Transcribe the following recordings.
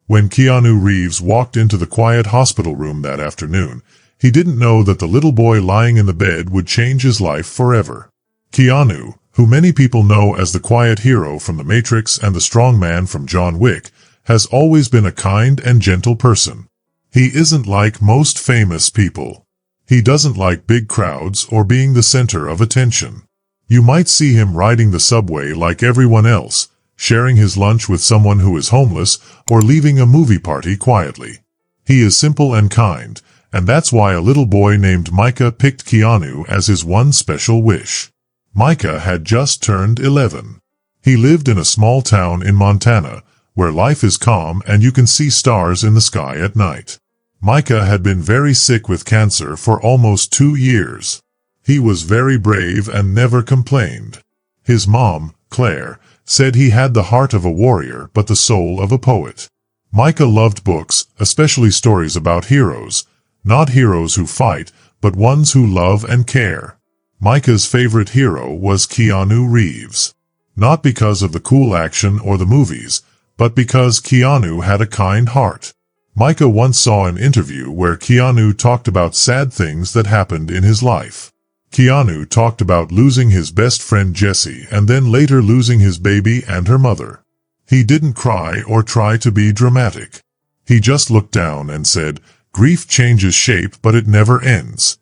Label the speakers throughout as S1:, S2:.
S1: When Keanu Reeves walked into the quiet hospital room that afternoon, he didn't know that the little boy lying in the bed would change his life forever. Keanu, who many people know as the quiet hero from The Matrix and the strong man from John Wick, has always been a kind and gentle person. He isn't like most famous people. He doesn't like big crowds or being the center of attention. You might see him riding the subway like everyone else, sharing his lunch with someone who is homeless, or leaving a movie party quietly. He is simple and kind, and that's why a little boy named Micah picked Keanu as his one special wish. Micah had just turned 11. He lived in a small town in Montana, where life is calm and you can see stars in the sky at night. Micah had been very sick with cancer for almost 2 years. He was very brave and never complained. His mom, Claire, said he had the heart of a warrior but the soul of a poet. Micah loved books, especially stories about heroes, not heroes who fight, but ones who love and care. Micah's favorite hero was Keanu Reeves. Not because of the cool action or the movies, but because Keanu had a kind heart. Micah once saw an interview where Keanu talked about sad things that happened in his life. Keanu talked about losing his best friend Jesse and then later losing his baby and her mother. He didn't cry or try to be dramatic. He just looked down and said, "Grief changes shape but it never ends."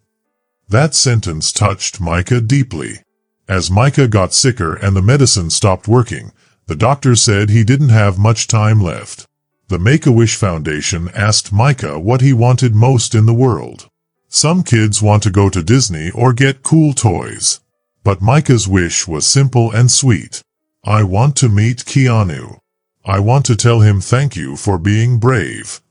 S1: That sentence touched Micah deeply. As Micah got sicker and the medicine stopped working, the doctor said he didn't have much time left. The Make-A-Wish Foundation asked Micah what he wanted most in the world. Some kids want to go to Disney or get cool toys. But Micah's wish was simple and sweet. "I want to meet Keanu. I want to tell him thank you for being brave."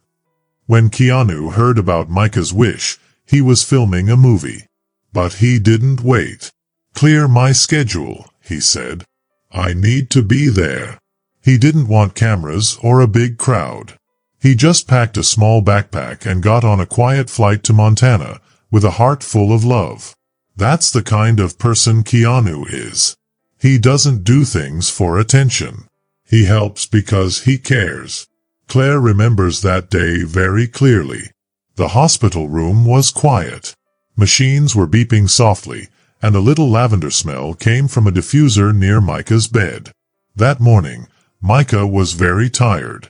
S1: When Keanu heard about Micah's wish, he was filming a movie. But he didn't wait. "Clear my schedule," he said. "I need to be there." He didn't want cameras or a big crowd. He just packed a small backpack and got on a quiet flight to Montana, with a heart full of love. That's the kind of person Keanu is. He doesn't do things for attention. He helps because he cares. Claire remembers that day very clearly. The hospital room was quiet. Machines were beeping softly, and a little lavender smell came from a diffuser near Micah's bed. That morning, Micah was very tired.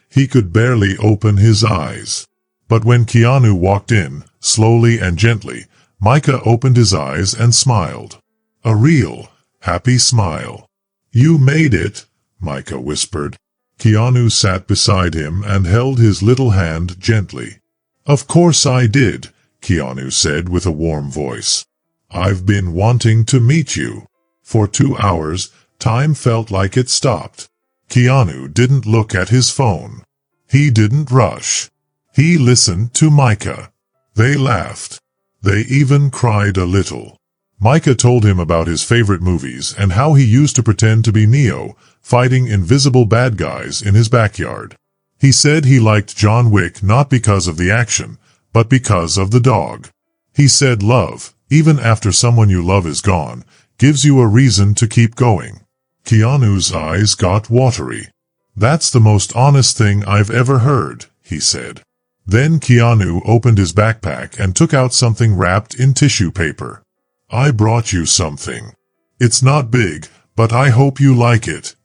S1: He could barely open his eyes. But when Keanu walked in, slowly and gently, Micah opened his eyes and smiled. A real, happy smile. "You made it," Micah whispered. Keanu sat beside him and held his little hand gently. "Of course I did," Keanu said with a warm voice. "I've been wanting to meet you." For 2 hours, time felt like it stopped. Keanu didn't look at his phone. He didn't rush. He listened to Micah. They laughed. They even cried a little. Micah told him about his favorite movies and how he used to pretend to be Neo, fighting invisible bad guys in his backyard. He said he liked John Wick not because of the action, but because of the dog. He said love, even after someone you love is gone, gives you a reason to keep going. Keanu's eyes got watery. "That's the most honest thing I've ever heard," he said. Then Keanu opened his backpack and took out something wrapped in tissue paper. "I brought you something. It's not big, but I hope you like it."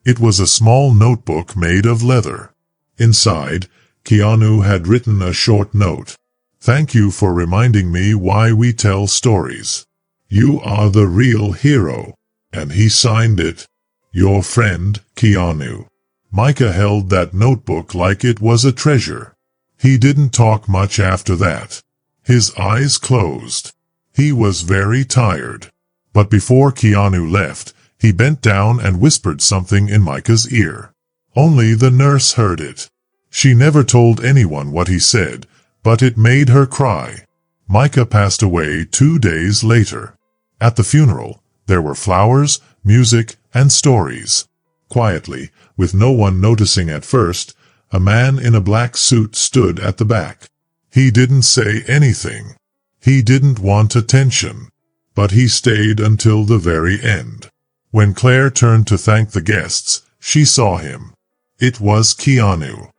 S1: It was a small notebook made of leather. Inside, Keanu had written a short note. "Thank you for reminding me why we tell stories. You are the real hero." And he signed it. "Your friend, Keanu." Micah held that notebook like it was a treasure. He didn't talk much after that. His eyes closed. He was very tired. But before Keanu left, he bent down and whispered something in Micah's ear. Only the nurse heard it. She never told anyone what he said, but it made her cry. Micah passed away 2 days later. At the funeral, there were flowers, music, and stories. Quietly, with no one noticing at first, a man in a black suit stood at the back. He didn't say anything. He didn't want attention. But he stayed until the very end. When Claire turned to thank the guests, she saw him. It was Keanu.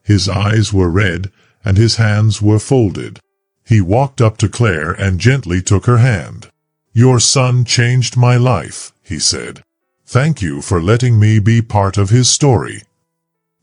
S1: His eyes were red, and his hands were folded. He walked up to Claire and gently took her hand. "Your son changed my life," he said. "Thank you for letting me be part of his story."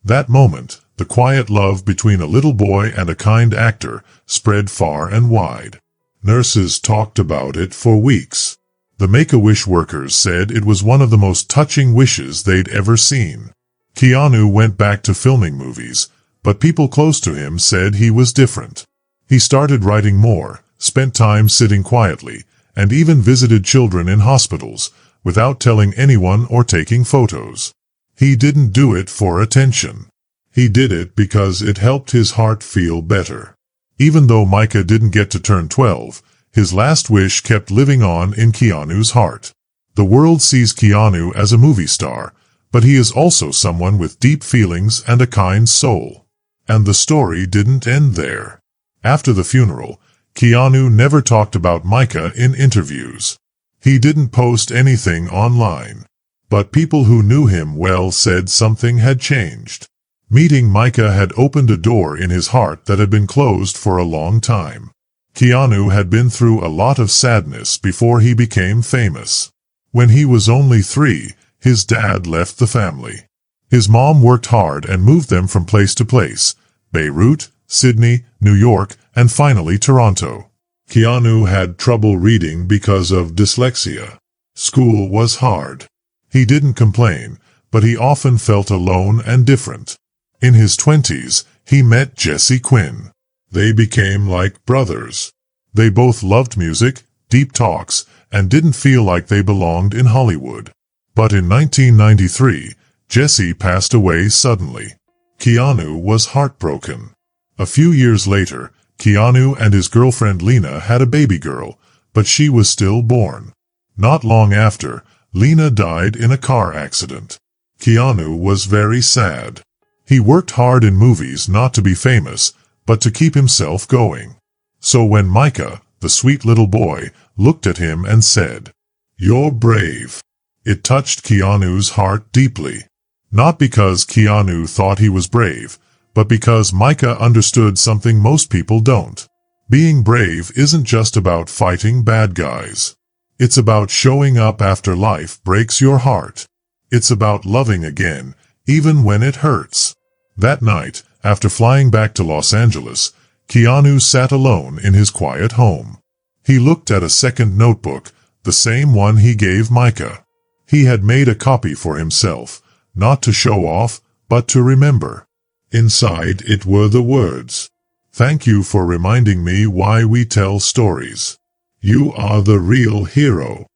S1: That moment, the quiet love between a little boy and a kind actor spread far and wide. Nurses talked about it for weeks. The Make-A-Wish workers said it was one of the most touching wishes they'd ever seen. Keanu went back to filming movies, but people close to him said he was different. He started writing more, spent time sitting quietly, and even visited children in hospitals, without telling anyone or taking photos. He didn't do it for attention. He did it because it helped his heart feel better. Even though Micah didn't get to turn 12, his last wish kept living on in Keanu's heart. The world sees Keanu as a movie star, but he is also someone with deep feelings and a kind soul. And the story didn't end there. After the funeral, Keanu never talked about Micah in interviews. He didn't post anything online. But people who knew him well said something had changed. Meeting Micah had opened a door in his heart that had been closed for a long time. Keanu had been through a lot of sadness before he became famous. When he was only 3, his dad left the family. His mom worked hard and moved them from place to place: Beirut, Sydney, New York, and finally Toronto. Keanu had trouble reading because of dyslexia. School was hard. He didn't complain, but he often felt alone and different. In his 20s, he met Jesse Quinn. They became like brothers. They both loved music, deep talks, and didn't feel like they belonged in Hollywood. But in 1993, Jesse passed away suddenly. Keanu was heartbroken. A few years later, Keanu and his girlfriend Lena had a baby girl, but she was stillborn. Not long after, Lena died in a car accident. Keanu was very sad. He worked hard in movies not to be famous, but to keep himself going. So when Micah, the sweet little boy, looked at him and said, "You're brave," it touched Keanu's heart deeply. Not because Keanu thought he was brave, but because Micah understood something most people don't. Being brave isn't just about fighting bad guys. It's about showing up after life breaks your heart. It's about loving again, even when it hurts. That night, after flying back to Los Angeles, Keanu sat alone in his quiet home. He looked at a second notebook, the same one he gave Micah. He had made a copy for himself, not to show off, but to remember. Inside it were the words, "Thank you for reminding me why we tell stories. You are the real hero."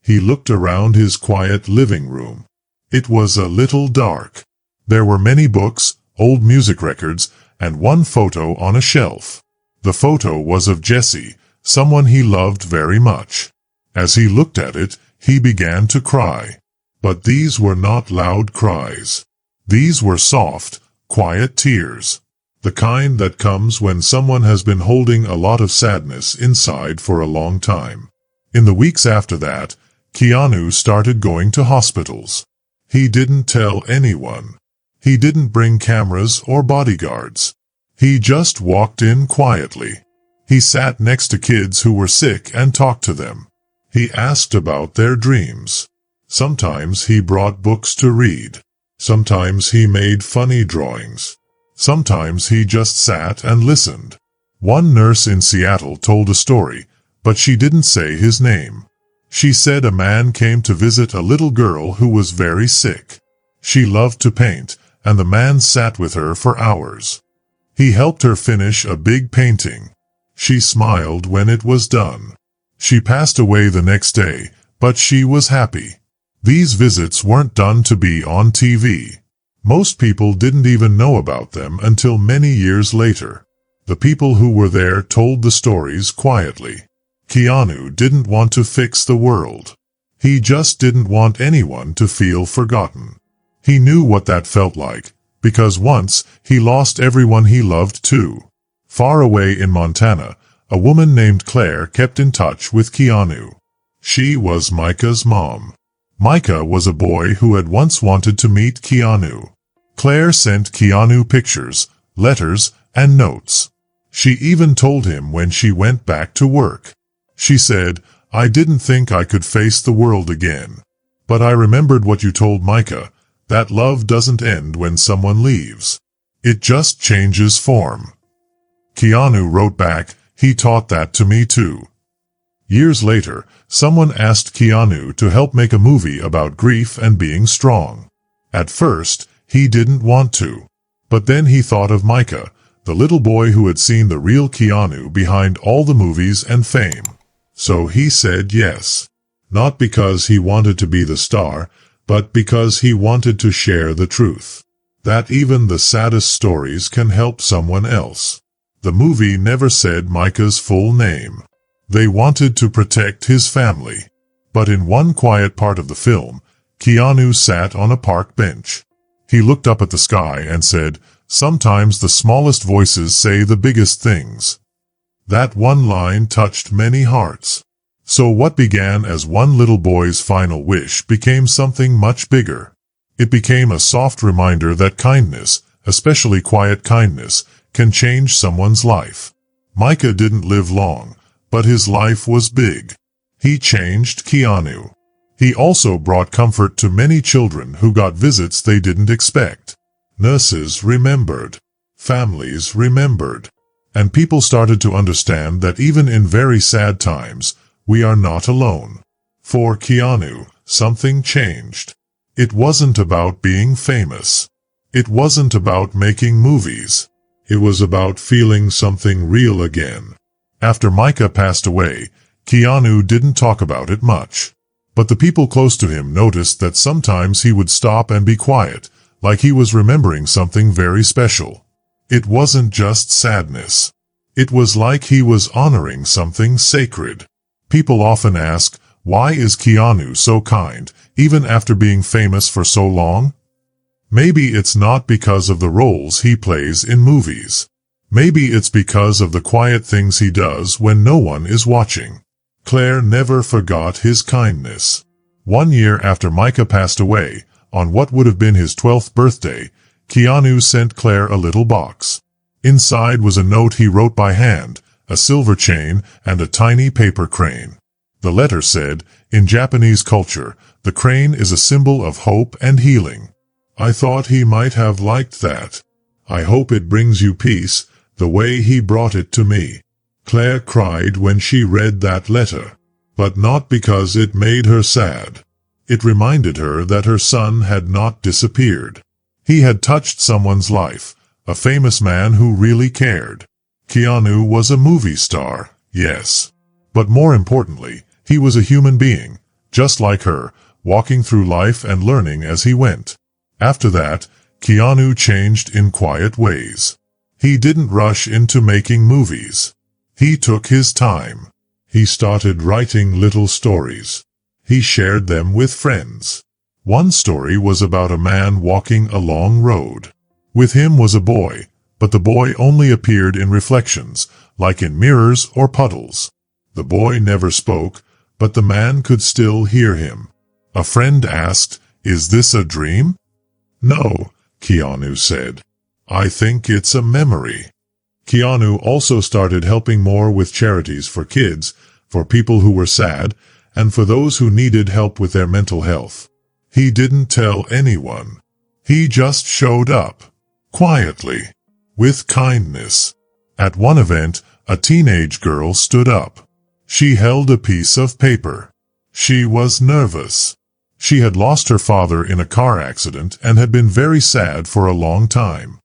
S1: He looked around his quiet living room. It was a little dark. There were many books, old music records, and one photo on a shelf. The photo was of Jesse, someone he loved very much. As he looked at it, he began to cry. But these were not loud cries. These were soft, quiet tears. The kind that comes when someone has been holding a lot of sadness inside for a long time. In the weeks after that, Keanu started going to hospitals. He didn't tell anyone. He didn't bring cameras or bodyguards. He just walked in quietly. He sat next to kids who were sick and talked to them. He asked about their dreams. Sometimes he brought books to read. Sometimes he made funny drawings. Sometimes he just sat and listened. One nurse in Seattle told a story, but she didn't say his name. She said a man came to visit a little girl who was very sick. She loved to paint, and the man sat with her for hours. He helped her finish a big painting. She smiled when it was done. She passed away the next day, but she was happy. These visits weren't done to be on TV. Most people didn't even know about them until many years later. The people who were there told the stories quietly. Keanu didn't want to fix the world. He just didn't want anyone to feel forgotten. He knew what that felt like, because once he lost everyone he loved too. Far away in Montana, a woman named Claire kept in touch with Keanu. She was Micah's mom. Micah was a boy who had once wanted to meet Keanu. Claire sent Keanu pictures, letters, and notes. She even told him when she went back to work. She said, "I didn't think I could face the world again. But I remembered what you told Micah, that love doesn't end when someone leaves. It just changes form." Keanu wrote back, "He taught that to me too." Years later, someone asked Keanu to help make a movie about grief and being strong. At first, he didn't want to. But then he thought of Micah, the little boy who had seen the real Keanu behind all the movies and fame. So he said yes. Not because he wanted to be the star, but because he wanted to share the truth. That even the saddest stories can help someone else. The movie never said Micah's full name. They wanted to protect his family. But in one quiet part of the film, Keanu sat on a park bench. He looked up at the sky and said, "Sometimes the smallest voices say the biggest things." That one line touched many hearts. So what began as one little boy's final wish became something much bigger. It became a soft reminder that kindness, especially quiet kindness, can change someone's life. Micah didn't live long, but his life was big. He changed Keanu. He also brought comfort to many children who got visits they didn't expect. Nurses remembered. Families remembered. And people started to understand that even in very sad times, we are not alone. For Keanu, something changed. It wasn't about being famous. It wasn't about making movies. It was about feeling something real again. After Micah passed away, Keanu didn't talk about it much. But the people close to him noticed that sometimes he would stop and be quiet, like he was remembering something very special. It wasn't just sadness. It was like he was honoring something sacred. People often ask, why is Keanu so kind, even after being famous for so long? Maybe it's not because of the roles he plays in movies. Maybe it's because of the quiet things he does when no one is watching. Claire never forgot his kindness. 1 year after Micah passed away, on what would have been his 12th birthday, Keanu sent Claire a little box. Inside was a note he wrote by hand, a silver chain, and a tiny paper crane. The letter said, "In Japanese culture, the crane is a symbol of hope and healing. I thought he might have liked that. I hope it brings you peace, the way he brought it to me." Claire cried when she read that letter. But not because it made her sad. It reminded her that her son had not disappeared. He had touched someone's life, a famous man who really cared. Keanu was a movie star, yes. But more importantly, he was a human being, just like her, walking through life and learning as he went. After that, Keanu changed in quiet ways. He didn't rush into making movies. He took his time. He started writing little stories. He shared them with friends. One story was about a man walking a long road. With him was a boy, but the boy only appeared in reflections, like in mirrors or puddles. The boy never spoke, but the man could still hear him. A friend asked, "Is this a dream?" "No," Keanu said. "I think it's a memory." Keanu also started helping more with charities for kids, for people who were sad, and for those who needed help with their mental health. He didn't tell anyone. He just showed up. Quietly. With kindness. At one event, a teenage girl stood up. She held a piece of paper. She was nervous. She had lost her father in a car accident and had been very sad for a long time.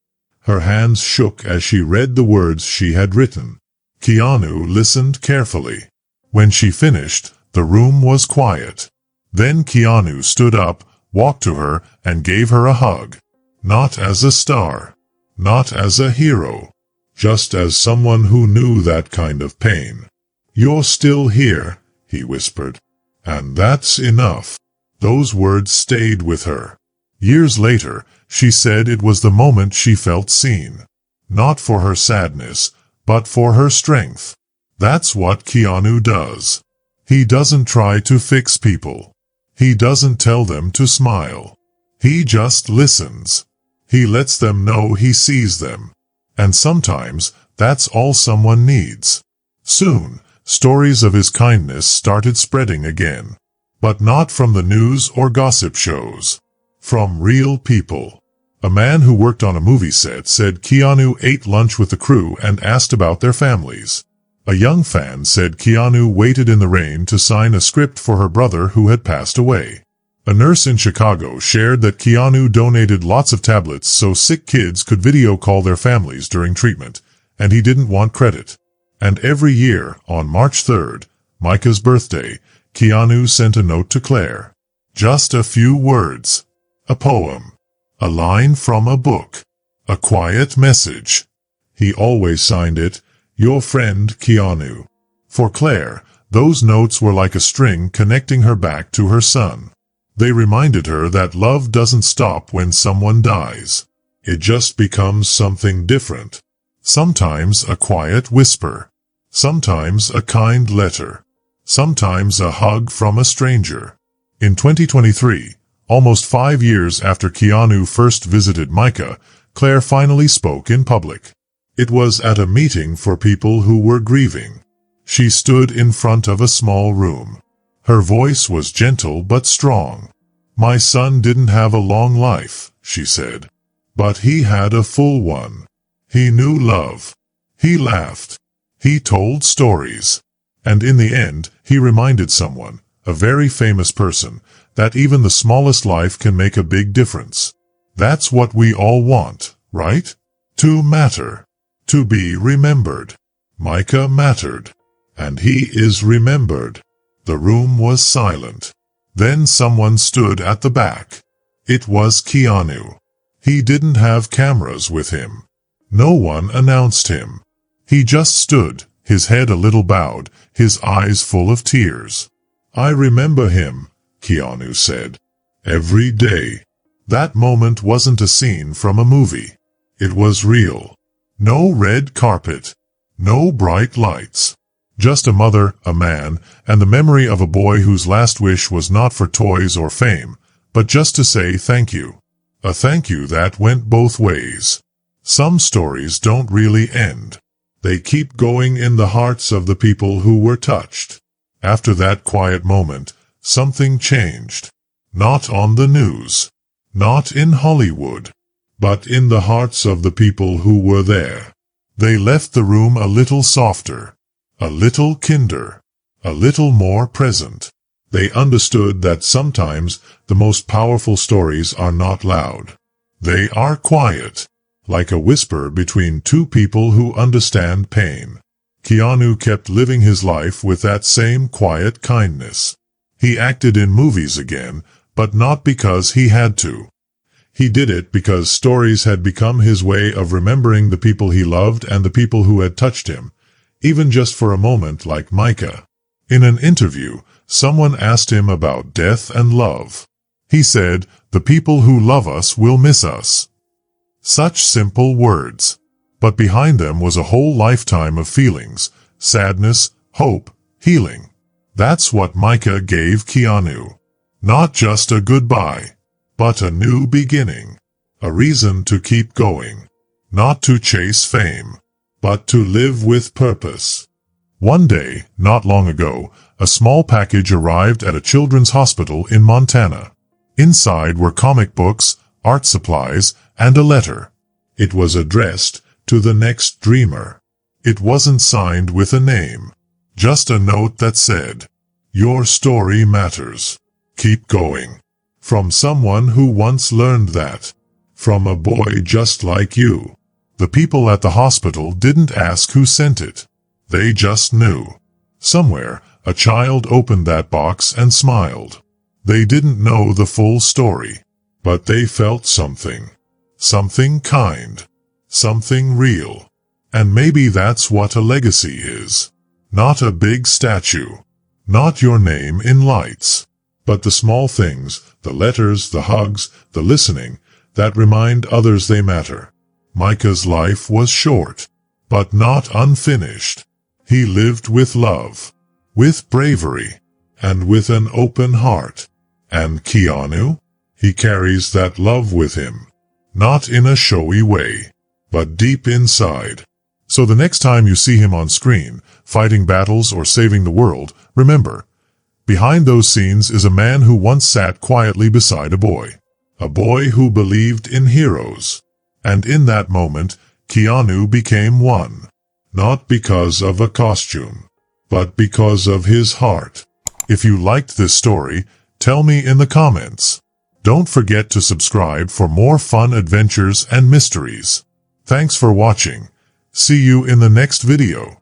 S1: Her hands shook as she read the words she had written. Keanu listened carefully. When she finished, the room was quiet. Then Keanu stood up, walked to her, and gave her a hug. Not as a star. Not as a hero. Just as someone who knew that kind of pain. "You're still here," he whispered. "And that's enough." Those words stayed with her. Years later, she said it was the moment she felt seen. Not for her sadness, but for her strength. That's what Keanu does. He doesn't try to fix people. He doesn't tell them to smile. He just listens. He lets them know he sees them. And sometimes, that's all someone needs. Soon, stories of his kindness started spreading again. But not from the news or gossip shows. From real people. A man who worked on a movie set said Keanu ate lunch with the crew and asked about their families. A young fan said Keanu waited in the rain to sign a script for her brother who had passed away. A nurse in Chicago shared that Keanu donated lots of tablets so sick kids could video call their families during treatment, and he didn't want credit. And every year, on March 3rd, Micah's birthday, Keanu sent a note to Claire. Just a few words. A poem. A line from a book. A quiet message. He always signed it, "Your friend Keanu." For Claire, those notes were like a string connecting her back to her son. They reminded her that love doesn't stop when someone dies. It just becomes something different. Sometimes a quiet whisper. Sometimes a kind letter. Sometimes a hug from a stranger. In 2023, almost 5 years after Keanu first visited Micah, Claire finally spoke in public. It was at a meeting for people who were grieving. She stood in front of a small room. Her voice was gentle but strong. "My son didn't have a long life," she said. "But he had a full one. He knew love. He laughed. He told stories. And in the end, he reminded someone, a very famous person, that even the smallest life can make a big difference. That's what we all want, right? To matter. To be remembered." Micah mattered. And he is remembered. The room was silent. Then someone stood at the back. It was Keanu. He didn't have cameras with him. No one announced him. He just stood, his head a little bowed, his eyes full of tears. "I remember him," Keanu said. "Every day." That moment wasn't a scene from a movie. It was real. No red carpet. No bright lights. Just a mother, a man, and the memory of a boy whose last wish was not for toys or fame, but just to say thank you. A thank you that went both ways. Some stories don't really end. They keep going in the hearts of the people who were touched. After that quiet moment, something changed. Not on the news. Not in Hollywood. But in the hearts of the people who were there. They left the room a little softer. A little kinder. A little more present. They understood that sometimes the most powerful stories are not loud. They are quiet. Like a whisper between two people who understand pain. Keanu kept living his life with that same quiet kindness. He acted in movies again, but not because he had to. He did it because stories had become his way of remembering the people he loved and the people who had touched him, even just for a moment, like Micah. In an interview, someone asked him about death and love. He said, "The people who love us will miss us." Such simple words. But behind them was a whole lifetime of feelings, sadness, hope, healing. That's what Micah gave Keanu. Not just a goodbye, but a new beginning. A reason to keep going. Not to chase fame, but to live with purpose. One day, not long ago, a small package arrived at a children's hospital in Montana. Inside were comic books, art supplies, and a letter. It was addressed to the next dreamer. It wasn't signed with a name. Just a note that said, "Your story matters. Keep going." From someone who once learned that. From a boy just like you. The people at the hospital didn't ask who sent it. They just knew. Somewhere, a child opened that box and smiled. They didn't know the full story. But they felt something. Something kind. Something real. And maybe that's what a legacy is. Not a big statue. Not your name in lights. But the small things, the letters, the hugs, the listening, that remind others they matter. Micah's life was short, but not unfinished. He lived with love, with bravery, and with an open heart. And Keanu? He carries that love with him. Not in a showy way, but deep inside. So the next time you see him on screen, fighting battles or saving the world, remember, behind those scenes is a man who once sat quietly beside a boy. A boy who believed in heroes. And in that moment, Keanu became one. Not because of a costume, but because of his heart. If you liked this story, tell me in the comments. Don't forget to subscribe for more fun adventures and mysteries. Thanks for watching. See you in the next video.